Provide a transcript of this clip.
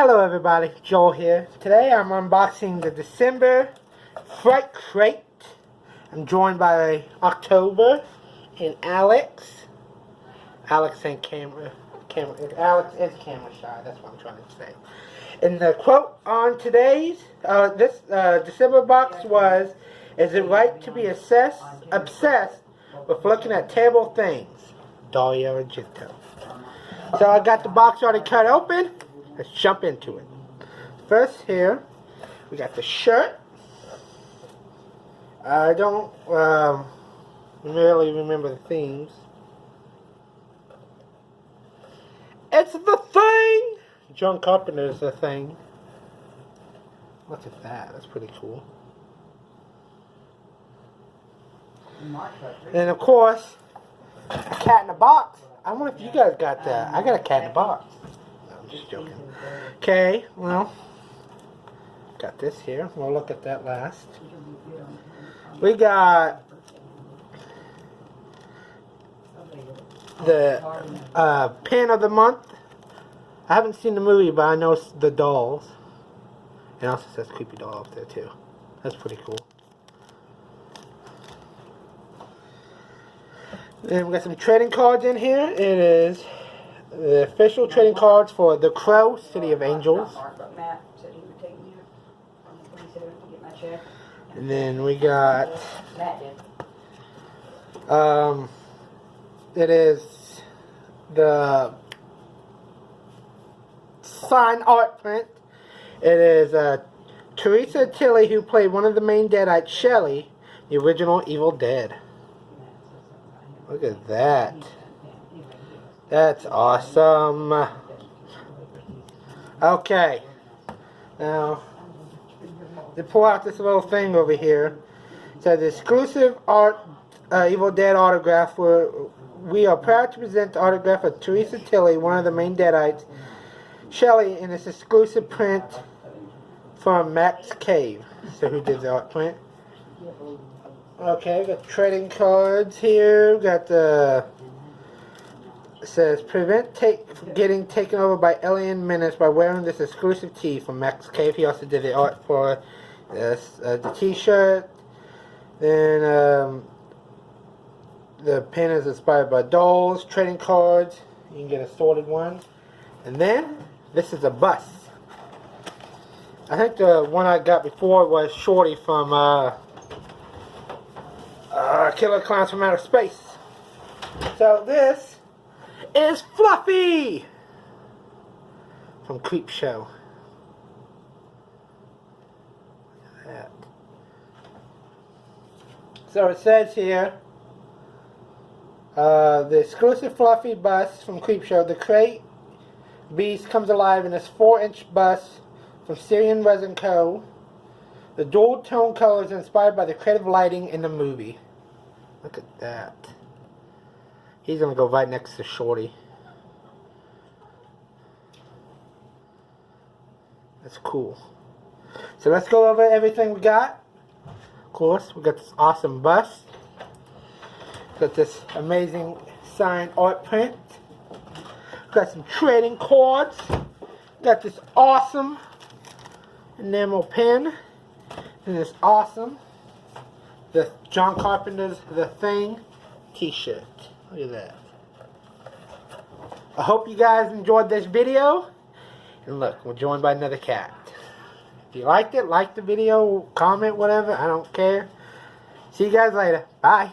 Hello everybody, Joel here. Today I'm unboxing the December Fright crate. I'm joined by October and Alex. Alex is camera shy, that's what I'm trying to say. And the quote on today's, this December box was, "Is it right to be obsessed with looking at terrible things?" Dario Argento. So I got the box already cut open. Let's jump into it. First here, we got the shirt. I don't really remember the themes. It's The Thing! John Carpenter's The Thing. Look at that, that's pretty cool. And of course, a cat in a box. I wonder if you guys got that. I got a cat in a box. No, I'm just joking. Okay, well, got this here. We'll look at that last. We got the pin of the month. I haven't seen the movie, but I know the dolls. It also says creepy doll up there too. That's pretty cool. Then we got some trading cards in here. It is the official trading cards for The Crow, City of Angels. And then we got it is the signed art print. It is Teresa Tilly, who played one of the main Deadites, Shelley, the original Evil Dead. Look at that. That's awesome. Okay. Now, to pull out this little thing over here, it says exclusive art Evil Dead autograph. We are proud to present the autograph of Teresa Tilly, one of the main Deadites, Shelley, in this exclusive print from Max Cave. So who did the art print? Okay, got trading cards here. Got the, it says prevent getting taken over by alien menace by wearing this exclusive tee from Max Cave. He also did the art for this, the t-shirt. Then the pin is inspired by dolls. Trading cards. You can get a sorted one. And then this is a bus. I think the one I got before was Shorty from Killer Clowns from Outer Space. So this is Fluffy from Creepshow. Look at that. So it says here, the exclusive Fluffy bus from Creepshow. The crate beast comes alive in this 4-inch bus from Syrian Resin Co. The dual tone colors inspired by the creative lighting in the movie. Look at that. He's going to go right next to Shorty. That's cool. So let's go over everything we got. Of course, we got this awesome bus. Got this amazing signed art print. Got some trading cards. Got this awesome enamel pen. And this awesome the John Carpenter's The Thing t-shirt. Look at that. I hope you guys enjoyed this video. And look, we're joined by another cat. If you liked it, like the video, comment, whatever. I don't care. See you guys later. Bye.